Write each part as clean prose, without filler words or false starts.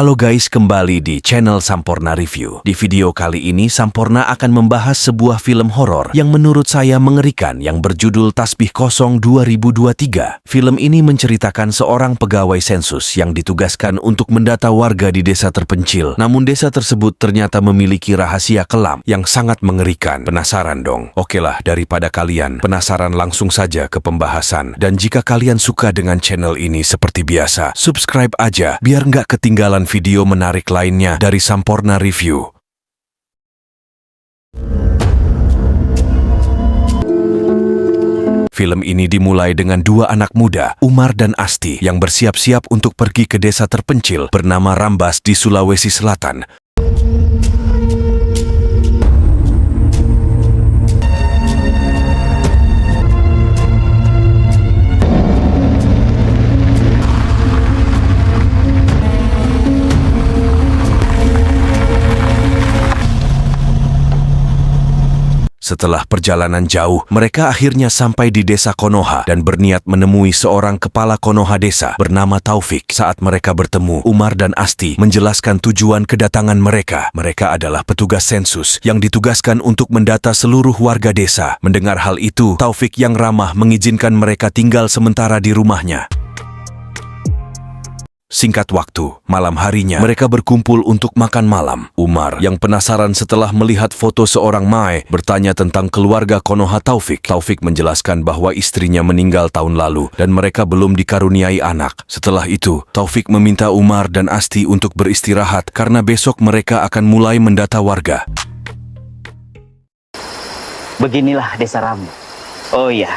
Halo guys, kembali di channel Samporna Review. Di video kali ini Samporna akan membahas sebuah film horor yang menurut saya mengerikan yang berjudul Tasbih Kosong 2023. Film ini menceritakan seorang pegawai sensus yang ditugaskan untuk mendata warga di desa terpencil. Namun desa tersebut ternyata memiliki rahasia kelam yang sangat mengerikan. Penasaran dong? Okelah, daripada kalian penasaran, langsung saja ke pembahasan. Dan jika kalian suka dengan channel ini seperti biasa, subscribe aja biar nggak ketinggalan video menarik lainnya dari Samporna Review. Film ini dimulai dengan dua anak muda, Umar dan Asti, yang bersiap-siap untuk pergi ke desa terpencil bernama Rambas di Sulawesi Selatan. Setelah perjalanan jauh, mereka akhirnya sampai di desa Konoha dan berniat menemui seorang kepala Konoha desa bernama Taufik. Saat mereka bertemu, Umar dan Asti menjelaskan tujuan kedatangan mereka. Mereka adalah petugas sensus yang ditugaskan untuk mendata seluruh warga desa. Mendengar hal itu, Taufik yang ramah mengizinkan mereka tinggal sementara di rumahnya. Singkat waktu, malam harinya mereka berkumpul untuk makan malam. Umar yang penasaran setelah melihat foto seorang Mae bertanya tentang keluarga Konoha Taufik. Taufik menjelaskan bahwa istrinya meninggal tahun lalu dan mereka belum dikaruniai anak. Setelah itu, Taufik meminta Umar dan Asti untuk beristirahat karena besok mereka akan mulai mendata warga. Beginilah desa Rambu. Oh iya,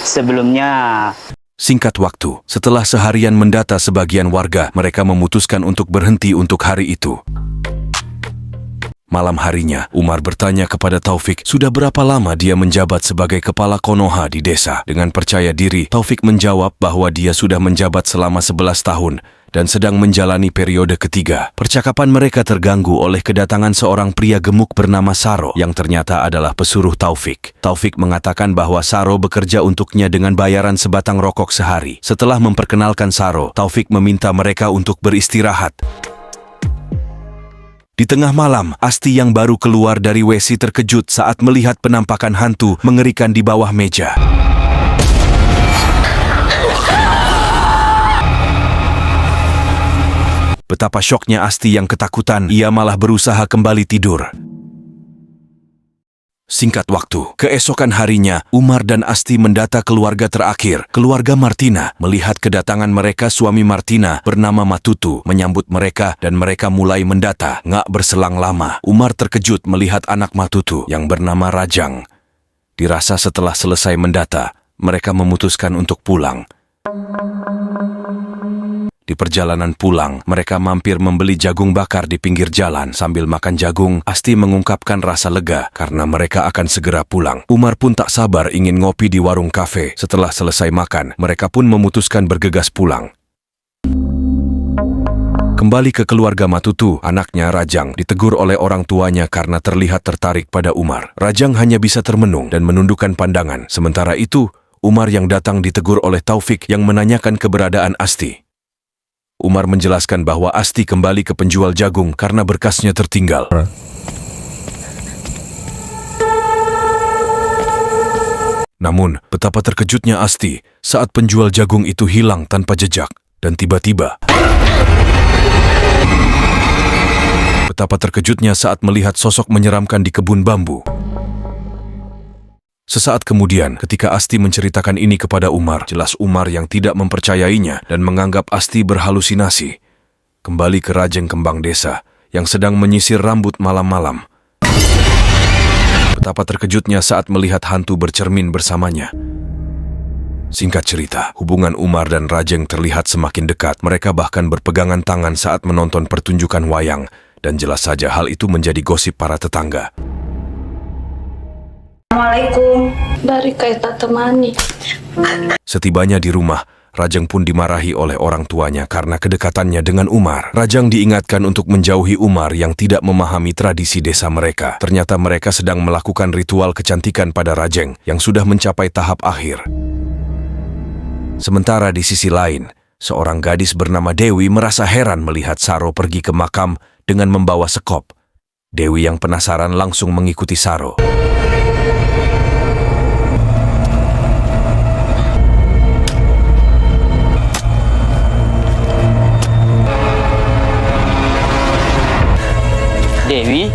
sebelumnya... Singkat waktu, setelah seharian mendata sebagian warga, mereka memutuskan untuk berhenti untuk hari itu. Malam harinya, Umar bertanya kepada Taufik, sudah berapa lama dia menjabat sebagai kepala Konoha di desa? Dengan percaya diri, Taufik menjawab bahwa dia sudah menjabat selama 11 tahun dan sedang menjalani periode ketiga. Percakapan mereka terganggu oleh kedatangan seorang pria gemuk bernama Saro yang ternyata adalah pesuruh Taufik. Taufik mengatakan bahwa Saro bekerja untuknya dengan bayaran sebatang rokok sehari. Setelah memperkenalkan Saro, Taufik meminta mereka untuk beristirahat. Di tengah malam, Asti yang baru keluar dari WC terkejut saat melihat penampakan hantu mengerikan di bawah meja. Betapa syoknya Asti yang ketakutan, ia malah berusaha kembali tidur. Singkat waktu, keesokan harinya, Umar dan Asti mendata keluarga terakhir, keluarga Martina. Melihat kedatangan mereka, suami Martina bernama Matutu menyambut mereka dan mereka mulai mendata. Nggak berselang lama, Umar terkejut melihat anak Matutu yang bernama Rajang. Dirasa setelah selesai mendata, mereka memutuskan untuk pulang. Di perjalanan pulang, mereka mampir membeli jagung bakar di pinggir jalan. Sambil makan jagung, Asti mengungkapkan rasa lega karena mereka akan segera pulang. Umar pun tak sabar ingin ngopi di warung kafe. Setelah selesai makan, mereka pun memutuskan bergegas pulang. Kembali ke keluarga Matutu, anaknya Rajang ditegur oleh orang tuanya karena terlihat tertarik pada Umar. Rajang hanya bisa termenung dan menundukkan pandangan. Sementara itu, Umar yang datang ditegur oleh Taufik yang menanyakan keberadaan Asti. Umar menjelaskan bahwa Asti kembali ke penjual jagung karena berkasnya tertinggal. Namun, betapa terkejutnya Asti saat penjual jagung itu hilang tanpa jejak. Dan tiba-tiba, betapa terkejutnya saat melihat sosok menyeramkan di kebun bambu. Sesaat kemudian, ketika Asti menceritakan ini kepada Umar, jelas Umar yang tidak mempercayainya dan menganggap Asti berhalusinasi. Kembali ke Rajeng Kembang Desa yang sedang menyisir rambut malam-malam. Betapa terkejutnya saat melihat hantu bercermin bersamanya. Singkat cerita, hubungan Umar dan Rajeng terlihat semakin dekat. Mereka bahkan berpegangan tangan saat menonton pertunjukan wayang. Dan jelas saja hal itu menjadi gosip para tetangga. Assalamualaikum. Dari kaita temani. Setibanya di rumah, Rajang pun dimarahi oleh orang tuanya karena kedekatannya dengan Umar. Rajang diingatkan untuk menjauhi Umar yang tidak memahami tradisi desa mereka. Ternyata mereka sedang melakukan ritual kecantikan pada Rajang yang sudah mencapai tahap akhir. Sementara di sisi lain, Seorang gadis bernama Dewi merasa heran melihat Saro pergi ke makam dengan membawa sekop. Dewi yang penasaran langsung mengikuti Saro. Dewi?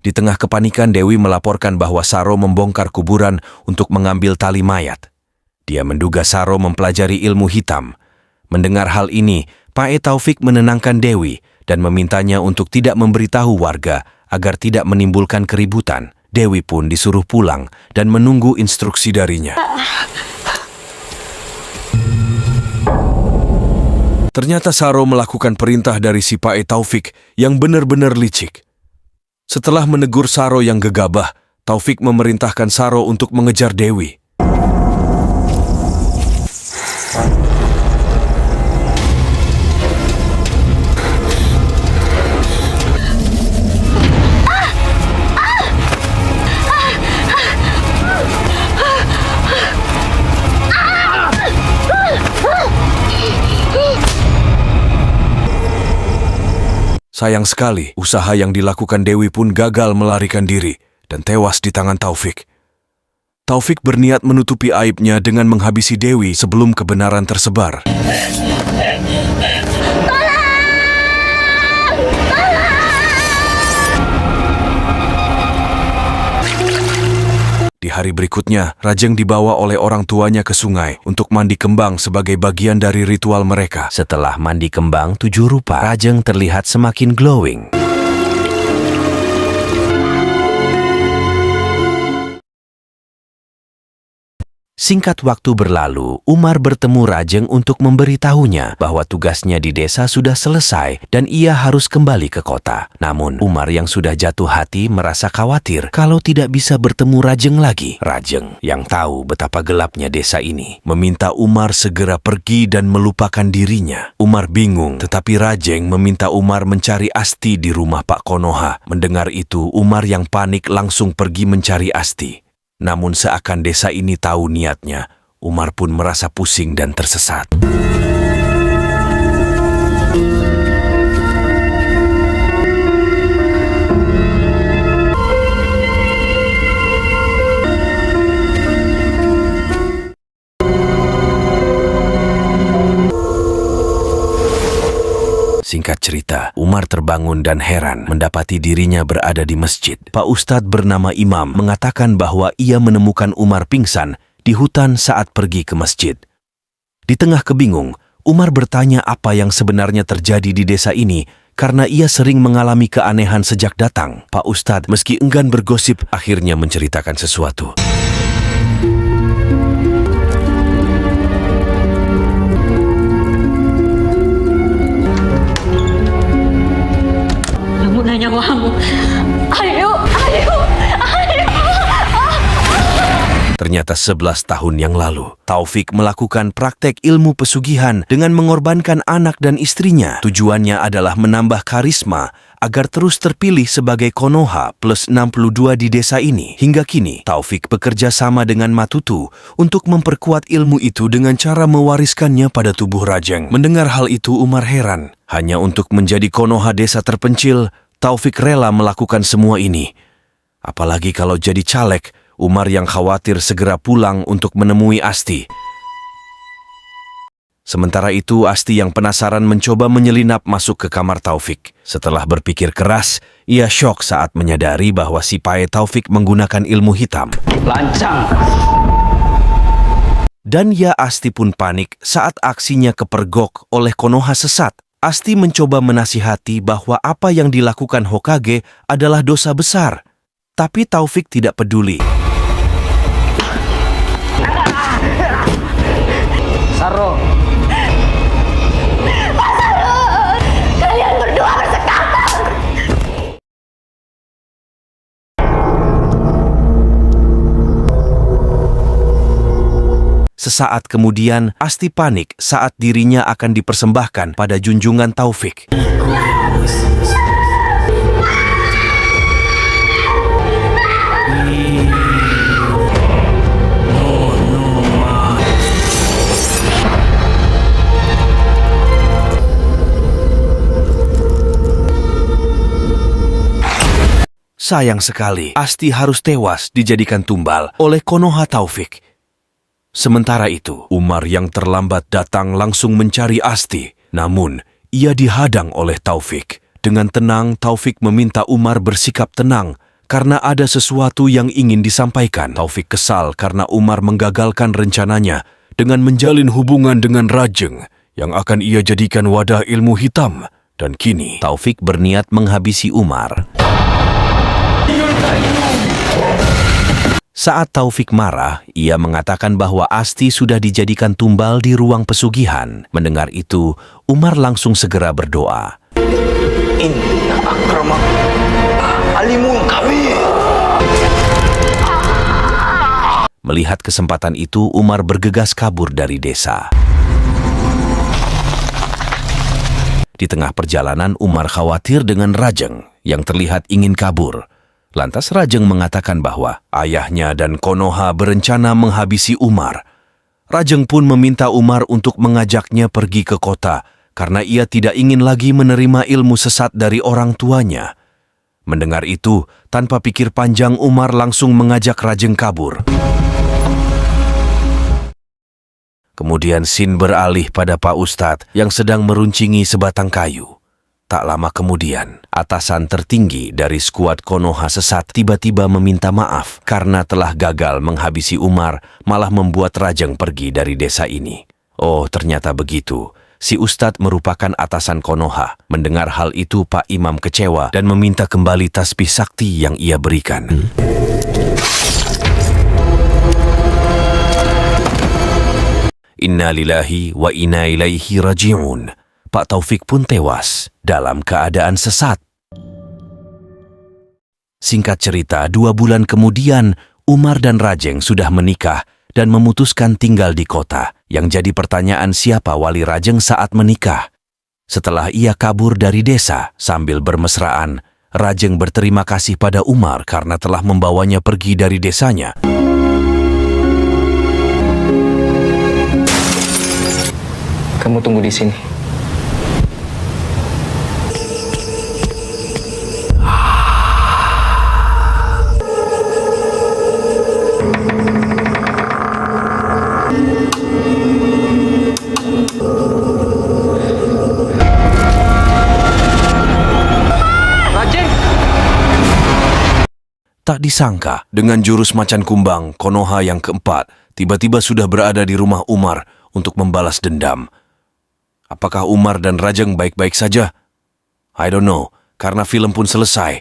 Di tengah kepanikan, Dewi melaporkan bahwa Saro membongkar kuburan untuk mengambil tali mayat. Dia menduga Saro mempelajari ilmu hitam. Mendengar hal ini, Pak Taufik menenangkan Dewi dan memintanya untuk tidak memberitahu warga agar tidak menimbulkan keributan. Dewi pun disuruh pulang dan menunggu instruksi darinya. Ternyata Saro melakukan perintah dari si Pak Taufik yang benar-benar licik. Setelah menegur Saro yang gegabah, Taufik memerintahkan Saro untuk mengejar Dewi. Sayang sekali, usaha yang dilakukan Dewi pun gagal melarikan diri dan tewas di tangan Taufik. Taufik berniat menutupi aibnya dengan menghabisi Dewi sebelum kebenaran tersebar. Di hari berikutnya, Rajeng dibawa oleh orang tuanya ke sungai untuk mandi kembang sebagai bagian dari ritual mereka. Setelah mandi kembang 7 rupa, Rajeng terlihat semakin glowing. Singkat waktu berlalu, Umar bertemu Rajeng untuk memberitahunya bahwa tugasnya di desa sudah selesai dan ia harus kembali ke kota. Namun, Umar yang sudah jatuh hati merasa khawatir kalau tidak bisa bertemu Rajeng lagi. Rajeng yang tahu betapa gelapnya desa ini meminta Umar segera pergi dan melupakan dirinya. Umar bingung, tetapi Rajeng meminta Umar mencari Asti di rumah Pak Konoha. Mendengar itu, Umar yang panik langsung pergi mencari Asti. Namun seakan desa ini tahu niatnya, Umar pun merasa pusing dan tersesat. Singkat cerita, Umar terbangun dan heran mendapati dirinya berada di masjid. Pak Ustadz bernama Imam mengatakan bahwa ia menemukan Umar pingsan di hutan saat pergi ke masjid. Di tengah kebingung, Umar bertanya apa yang sebenarnya terjadi di desa ini karena ia sering mengalami keanehan sejak datang. Pak Ustadz meski enggan bergosip akhirnya menceritakan sesuatu. Nyawamu. Ayo. Ternyata 11 tahun yang lalu, Taufik melakukan praktek ilmu pesugihan dengan mengorbankan anak dan istrinya. Tujuannya adalah menambah karisma agar terus terpilih sebagai Konoha plus 62 di desa ini. Hingga kini, Taufik bekerja sama dengan Matutu untuk memperkuat ilmu itu dengan cara mewariskannya pada tubuh Rajeng. Mendengar hal itu, Umar heran. Hanya untuk menjadi Konoha desa terpencil, Taufik rela melakukan semua ini. Apalagi kalau jadi caleg, Umar yang khawatir segera pulang untuk menemui Asti. Sementara itu, Asti yang penasaran mencoba menyelinap masuk ke kamar Taufik. Setelah berpikir keras, ia syok saat menyadari bahwa si Pae Taufik menggunakan ilmu hitam. Lancang! Dan ya, Asti pun panik saat aksinya kepergok oleh Konoha sesat. Asti mencoba menasihati bahwa apa yang dilakukan Hokage adalah dosa besar. Tapi Taufik tidak peduli. Saro! Kalian berdua bersekongkol. Sesaat kemudian, Asti panik saat dirinya akan dipersembahkan pada junjungan Taufik. Sayang sekali, Asti harus tewas dijadikan tumbal oleh Konoha Taufik. Sementara itu, Umar yang terlambat datang langsung mencari Asti. Namun, ia dihadang oleh Taufik. Dengan tenang, Taufik meminta Umar bersikap tenang karena ada sesuatu yang ingin disampaikan. Taufik kesal karena Umar menggagalkan rencananya dengan menjalin hubungan dengan Rajeng yang akan ia jadikan wadah ilmu hitam. Dan kini, Taufik berniat menghabisi Umar. Saat Taufik marah, ia mengatakan bahwa Asti sudah dijadikan tumbal di ruang pesugihan. Mendengar itu, Umar langsung segera berdoa. Inna akramak alimun kami. Melihat kesempatan itu, Umar bergegas kabur dari desa. Di tengah perjalanan, Umar khawatir dengan Rajeng yang terlihat ingin kabur. Lantas Rajeng mengatakan bahwa ayahnya dan Konoha berencana menghabisi Umar. Rajeng pun meminta Umar untuk mengajaknya pergi ke kota karena ia tidak ingin lagi menerima ilmu sesat dari orang tuanya. Mendengar itu, tanpa pikir panjang Umar langsung mengajak Rajeng kabur. Kemudian scene beralih pada Pak Ustadz yang sedang meruncingi sebatang kayu. Tak lama kemudian, atasan tertinggi dari skuad Konoha sesat tiba-tiba meminta maaf karena telah gagal menghabisi Umar, malah membuat Rajeng pergi dari desa ini. Oh, ternyata begitu. Si Ustadz merupakan atasan Konoha. Mendengar hal itu, Pak Imam kecewa dan meminta kembali tasbih sakti yang ia berikan. Inna lillahi wa inna ilaihi raji'un. Pak Taufik pun tewas dalam keadaan sesat. Singkat cerita, 2 bulan kemudian, Umar dan Rajeng sudah menikah dan memutuskan tinggal di kota. Yang jadi pertanyaan, siapa wali Rajeng saat menikah? Setelah ia kabur dari desa sambil bermesraan, Rajeng berterima kasih pada Umar karena telah membawanya pergi dari desanya. Kamu tunggu di sini. Tak disangka, dengan jurus macan kumbang, Konoha yang keempat tiba-tiba sudah berada di rumah Umar untuk membalas dendam. Apakah Umar dan Rajeng baik-baik saja? I don't know, karena film pun selesai.